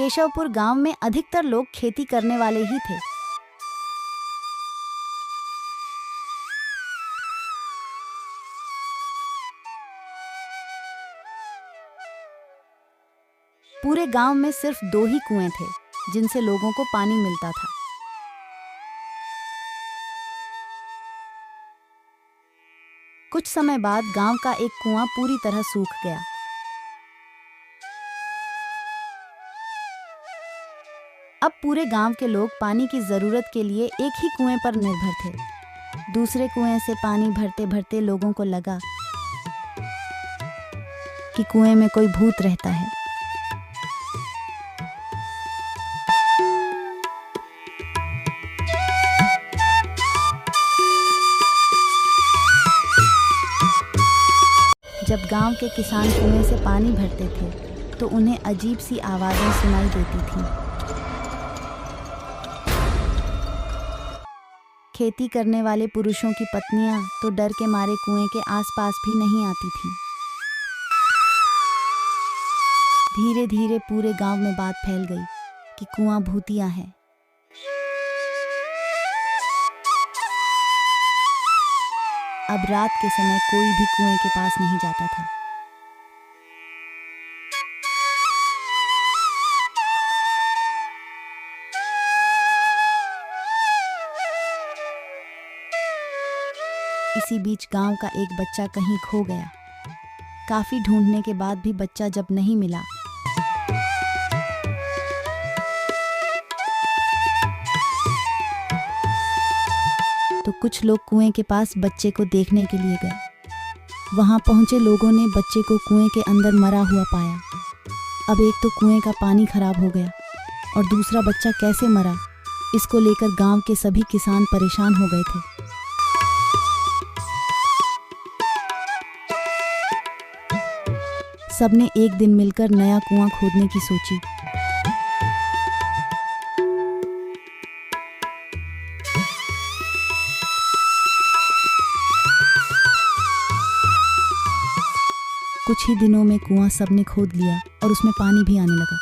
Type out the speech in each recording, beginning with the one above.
केशवपुर गांव में अधिकतर लोग खेती करने वाले ही थे। पूरे गांव में सिर्फ 2 ही कुएं थे जिनसे लोगों को पानी मिलता था। कुछ समय बाद गांव का एक कुआं पूरी तरह सूख गया। अब पूरे गांव के लोग पानी की जरूरत के लिए एक ही कुएं पर निर्भर थे। दूसरे कुएं से पानी भरते भरते लोगों को लगा कि कुएं में कोई भूत रहता है। जब गांव के किसान कुएं से पानी भरते थे तो उन्हें अजीब सी आवाजें सुनाई देती थीं। खेती करने वाले पुरुषों की पत्नियां तो डर के मारे कुएं के आसपास भी नहीं आती थीं। धीरे धीरे पूरे गांव में बात फैल गई कि कुआं भूतिया है। अब रात के समय कोई भी कुएं के पास नहीं जाता था। इसी बीच गांव का एक बच्चा कहीं खो गया। काफी ढूंढने के बाद भी बच्चा जब नहीं मिला तो कुछ लोग कुएं के पास बच्चे को देखने के लिए गए। वहां पहुंचे लोगों ने बच्चे को कुएं के अंदर मरा हुआ पाया। अब एक तो कुएं का पानी खराब हो गया और दूसरा बच्चा कैसे मरा, इसको लेकर गांव के सभी किसान परेशान हो गए थे। सबने एक दिन मिलकर नया कुआं खोदने की सोची। कुछ ही दिनों में कुआं सबने खोद लिया और उसमें पानी भी आने लगा।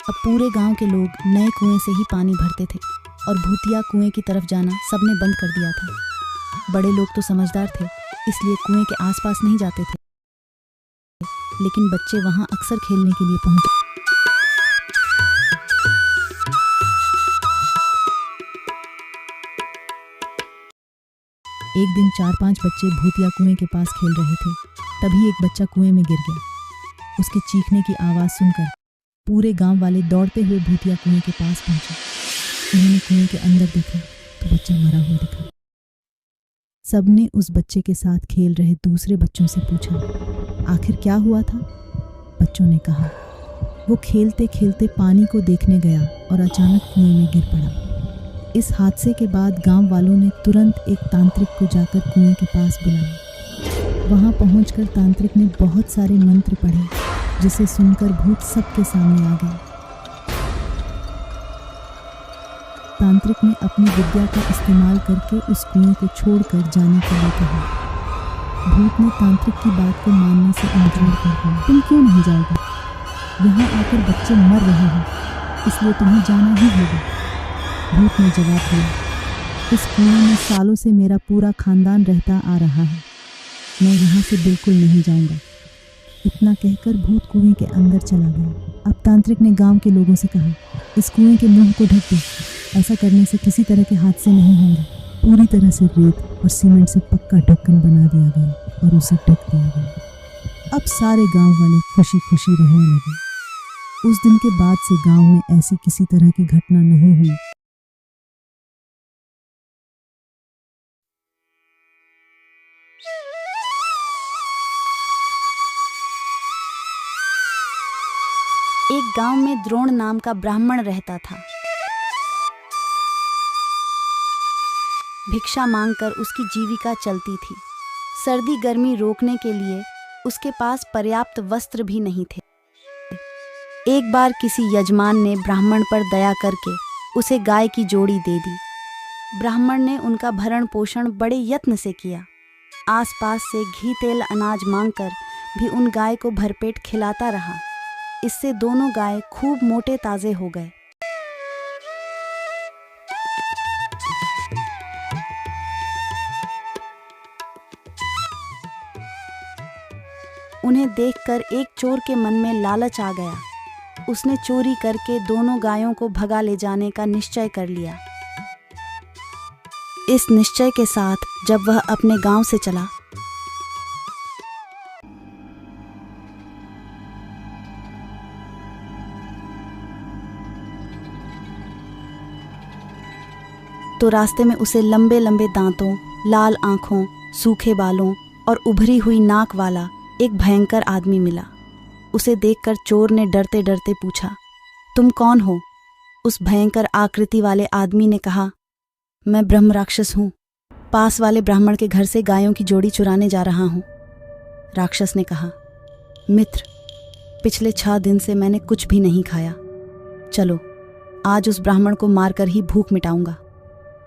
अब पूरे गांव के लोग नए कुएं से ही पानी भरते थे और भूतिया कुएं की तरफ जाना सबने बंद कर दिया था। बड़े लोग तो समझदार थे, इसलिए कुएं के आसपास नहीं जाते थे, लेकिन बच्चे वहां अक्सर खेलने के लिए पहुंचे। एक दिन 4-5 बच्चे भूतिया कुएं के पास खेल रहे थे। तभी एक बच्चा कुएं में गिर गया। उसके चीखने की आवाज़ सुनकर पूरे गांव वाले दौड़ते हुए भूतिया कुएं के पास पहुंचे। उन्होंने कुएं के अंदर देखा तो बच्चा मरा हुआ दिखा। सबने उस बच्चे के साथ खेल रहे दूसरे बच्चों से पूछा, आखिर क्या हुआ था? बच्चों ने कहा, वो खेलते खेलते पानी को देखने गया और अचानक कुएं में गिर पड़ा। इस हादसे के बाद गांव वालों ने तुरंत एक तांत्रिक को जाकर कुएं के पास बुलाया। वहां पहुंचकर तांत्रिक ने बहुत सारे मंत्र पढ़े, जिसे सुनकर भूत सबके सामने आ गया। तांत्रिक ने अपनी विद्या का इस्तेमाल करके उस कुएं को छोड़कर जाने के लिए कहा। भूत ने तांत्रिक की बात को मानने से इनकार कर दिया। तुम क्यों नहीं जाओगे? यहाँ आकर बच्चे मर रहे हैं, इसलिए तुम्हें जाना ही होगा। भूत ने जवाब दिया, इस कुएं में सालों से मेरा पूरा खानदान रहता आ रहा है, मैं यहाँ से बिल्कुल नहीं जाऊँगा। इतना कहकर भूत कुएं के अंदर चला गया। अब तांत्रिक ने गांव के लोगों से कहा, इस कुएं के मुंह को ढक दो। ऐसा करने से किसी तरह के हादसे नहीं होंगे। पूरी तरह से रेत और सीमेंट से पक्का ढक्कन बना दिया गया और उसे ढक दिया गया। अब सारे गांव वाले खुशी खुशी रहने लगे। उस दिन के बाद से गांव में ऐसी किसी तरह की घटना नहीं हुई। एक गांव में द्रोण नाम का ब्राह्मण रहता था। भिक्षा मांगकर उसकी जीविका चलती थी। सर्दी गर्मी रोकने के लिए उसके पास पर्याप्त वस्त्र भी नहीं थे। एक बार किसी यजमान ने ब्राह्मण पर दया करके उसे गाय की जोड़ी दे दी। ब्राह्मण ने उनका भरण पोषण बड़े यत्न से किया। आसपास से घी तेल अनाज मांगकर भी उन गाय को भरपेट खिलाता रहा। इससे दोनों गाय खूब मोटे ताजे हो गए। उन्हें देखकर एक चोर के मन में लालच आ गया। उसने चोरी करके दोनों गायों को भगा ले जाने का निश्चय कर लिया। इस निश्चय के साथ जब वह अपने गांव से चला तो रास्ते में उसे लंबे लंबे दांतों, लाल आंखों, सूखे बालों और उभरी हुई नाक वाला एक भयंकर आदमी मिला। उसे देखकर चोर ने डरते डरते पूछा, तुम कौन हो? उस भयंकर आकृति वाले आदमी ने कहा, मैं ब्रह्म राक्षस हूँ। पास वाले ब्राह्मण के घर से गायों की जोड़ी चुराने जा रहा हूँ। राक्षस ने कहा, मित्र, पिछले 6 दिन से मैंने कुछ भी नहीं खाया। चलो, आज उस ब्राह्मण को मारकर ही भूख मिटाऊंगा।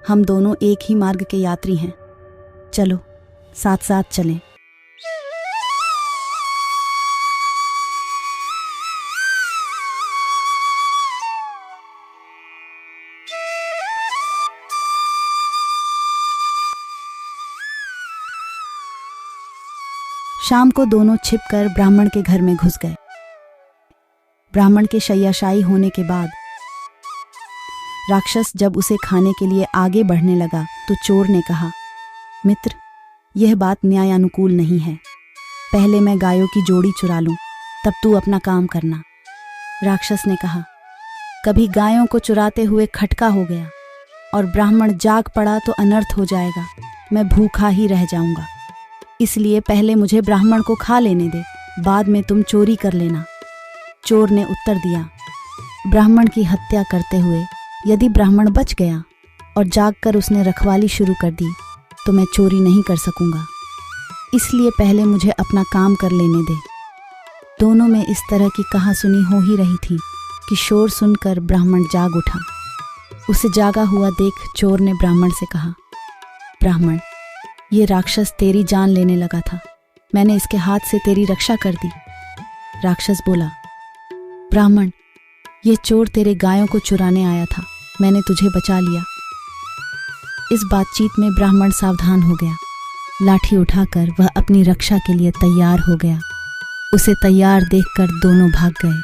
हम दोनों एक ही मार्ग के यात्री हैं। चलो, साथ साथ चलें। शाम को दोनों छिपकर ब्राह्मण के घर में घुस गए। ब्राह्मण के शय्याशायी होने के बाद राक्षस जब उसे खाने के लिए आगे बढ़ने लगा तो चोर ने कहा, मित्र, यह बात न्यायानुकूल नहीं है। पहले मैं गायों की जोड़ी चुरा लूं, तब तू अपना काम करना। राक्षस ने कहा, कभी गायों को चुराते हुए खटका हो गया और ब्राह्मण जाग पड़ा तो अनर्थ हो जाएगा। मैं भूखा ही रह जाऊंगा। इसलिए पहले मुझे ब्राह्मण को खा लेने दे, बाद में तुम चोरी कर लेना। चोर ने उत्तर दिया, ब्राह्मण की हत्या करते हुए यदि ब्राह्मण बच गया और जागकर उसने रखवाली शुरू कर दी तो मैं चोरी नहीं कर सकूंगा। इसलिए पहले मुझे अपना काम कर लेने दे। दोनों में इस तरह की कहासुनी हो ही रही थी कि शोर सुनकर ब्राह्मण जाग उठा। उसे जागा हुआ देख चोर ने ब्राह्मण से कहा, ब्राह्मण, ये राक्षस तेरी जान लेने लगा था। मैंने इसके हाथ से तेरी रक्षा कर दी। राक्षस बोला, ब्राह्मण, ये चोर तेरे गायों को चुराने आया था। मैंने तुझे बचा लिया। इस बातचीत में ब्राह्मण सावधान हो गया। लाठी उठाकर वह अपनी रक्षा के लिए तैयार हो गया। उसे तैयार देखकर दोनों भाग गए।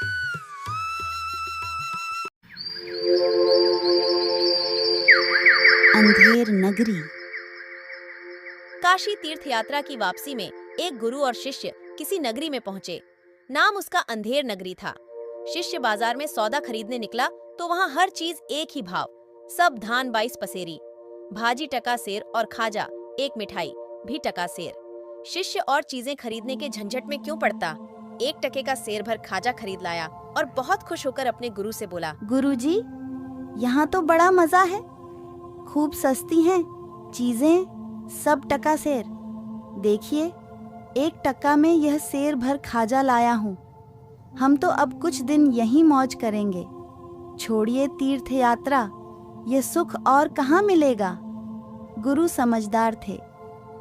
अंधेर नगरी। काशी तीर्थ यात्रा की वापसी में एक गुरु और शिष्य किसी नगरी में पहुंचे। नाम उसका अंधेर नगरी था। शिष्य बाजार में सौदा खरीदने निकला तो वहां हर चीज एक ही भाव, सब धान 22 पसेरी, भाजी टका सेर और खाजा, एक मिठाई भी टका सेर। शिष्य और चीजें खरीदने के झंझट में क्यों पड़ता, 1 टके का सेर भर खाजा खरीद लाया और बहुत खुश होकर अपने गुरु से बोला, गुरुजी, यहाँ तो बड़ा मजा है। खूब सस्ती हैं चीजें, सब टका सेर। देखिए, 1 टका में यह सेर भर खाजा लाया हूँ। हम तो अब कुछ दिन यहीं मौज करेंगे। छोड़िए तीर्थ यात्रा, ये सुख और कहाँ मिलेगा। गुरु समझदार थे,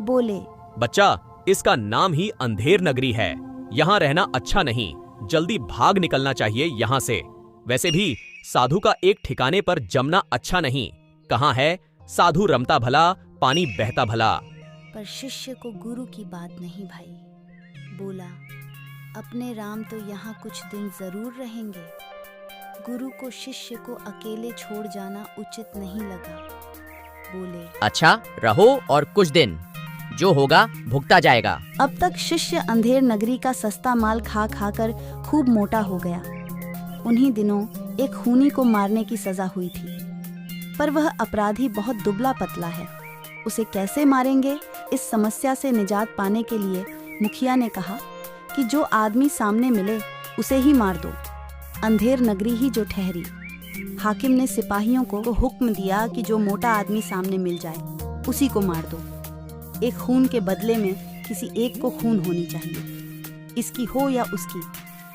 बोले, बच्चा, इसका नाम ही अंधेर नगरी है। यहाँ रहना अच्छा नहीं, जल्दी भाग निकलना चाहिए यहाँ से। वैसे भी साधु का एक ठिकाने पर जमना अच्छा नहीं। कहाँ है साधु रमता भला, पानी बहता भला। पर शिष्य को गुरु की बात नहीं भाई। बोला, अपने राम तो यहाँ कुछ दिन जरूर रहेंगे। गुरु को शिष्य को अकेले छोड़ जाना उचित नहीं लगा। बोले, अच्छा, रहो और कुछ दिन, जो होगा भुगता जाएगा। अब तक शिष्य अंधेर नगरी का सस्ता माल खा खा कर खूब मोटा हो गया। उन्हीं दिनों एक खूनी को मारने की सजा हुई थी, पर वह अपराधी बहुत दुबला पतला है। उसे कैसे मारेंगे, इस समस्या से निजात पाने के लिए मुखिया ने कहा कि जो आदमी सामने मिले उसे ही मार दो। अंधेर नगरी ही जो ठहरी। हाकिम ने सिपाहियों को हुक्म दिया कि जो मोटा आदमी सामने मिल जाए उसी को मार दो। एक खून के बदले में किसी एक को खून होनी चाहिए, इसकी हो या उसकी,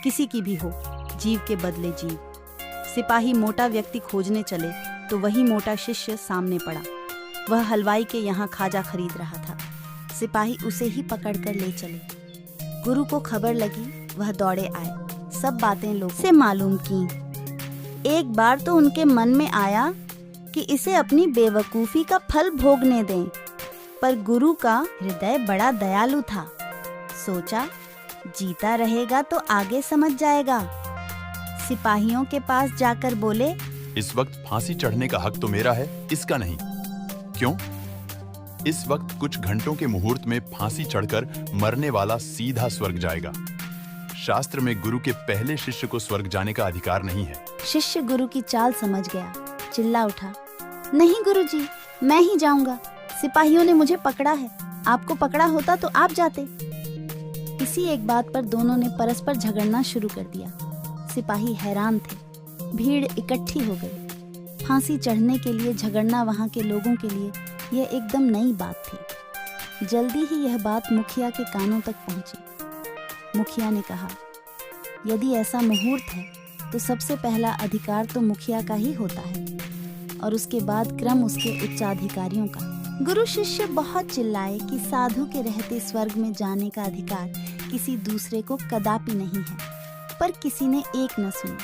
किसी की भी हो, जीव के बदले जीव। सिपाही मोटा व्यक्ति खोजने चले तो वही मोटा शिष्य सामने पड़ा। वह हलवाई के यहाँ खाजा खरीद रहा था। सिपाही उसे ही पकड़कर ले चले। गुरु को खबर लगी, वह दौड़े आए, सब बातें लोगों से मालूम की। एक बार तो उनके मन में आया कि इसे अपनी बेवकूफी का फल भोगने दें, पर गुरु का हृदय बड़ा दयालु था। सोचा जीता रहेगा तो आगे समझ जाएगा। सिपाहियों के पास जाकर बोले, इस वक्त फांसी चढ़ने का हक तो मेरा है, इसका नहीं। क्यों? इस वक्त कुछ घंटों के मुहूर्त में फांसी चढ़कर मरने वाला सीधा स्वर्ग जाएगा। शास्त्र में गुरु के पहले शिष्य को स्वर्ग जाने का अधिकार नहीं है। शिष्य गुरु की चाल समझ गया, चिल्ला उठा, नहीं गुरुजी, मैं ही जाऊंगा। सिपाहियों ने मुझे पकड़ा है, आपको पकड़ा होता तो आप जाते। इसी एक बात पर दोनों ने परस्पर झगड़ना शुरू कर दिया। सिपाही हैरान थे, भीड़ इकट्ठी हो गई। फांसी चढ़ने के लिए झगड़ना वहां के लोगों के लिए यह एकदम नई बात थी। जल्दी ही यह बात मुखिया के कानों तक पहुंची। मुखिया ने कहा, यदि ऐसा मुहूर्त है तो सबसे पहला अधिकार तो मुखिया का ही होता है और उसके बाद क्रम उसके उच्चाधिकारियों का। गुरु शिष्य बहुत चिल्लाए कि साधु के रहते स्वर्ग में जाने का अधिकार किसी दूसरे को कदापि नहीं है, पर किसी ने एक न सुनी।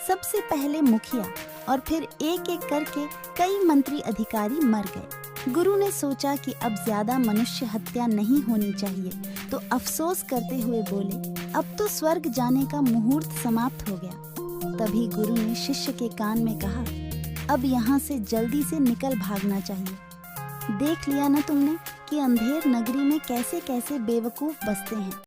सबसे पहले मुखिया और फिर एक एक करके कई मंत्री अधिकारी मर गए। गुरु ने सोचा कि अब ज्यादा मनुष्य हत्या नहीं होनी चाहिए, तो अफसोस करते हुए बोले, अब तो स्वर्ग जाने का मुहूर्त समाप्त हो गया। तभी गुरु ने शिष्य के कान में कहा, अब यहाँ से जल्दी से निकल भागना चाहिए। देख लिया ना तुमने कि अंधेर नगरी में कैसे कैसे बेवकूफ बसते हैं।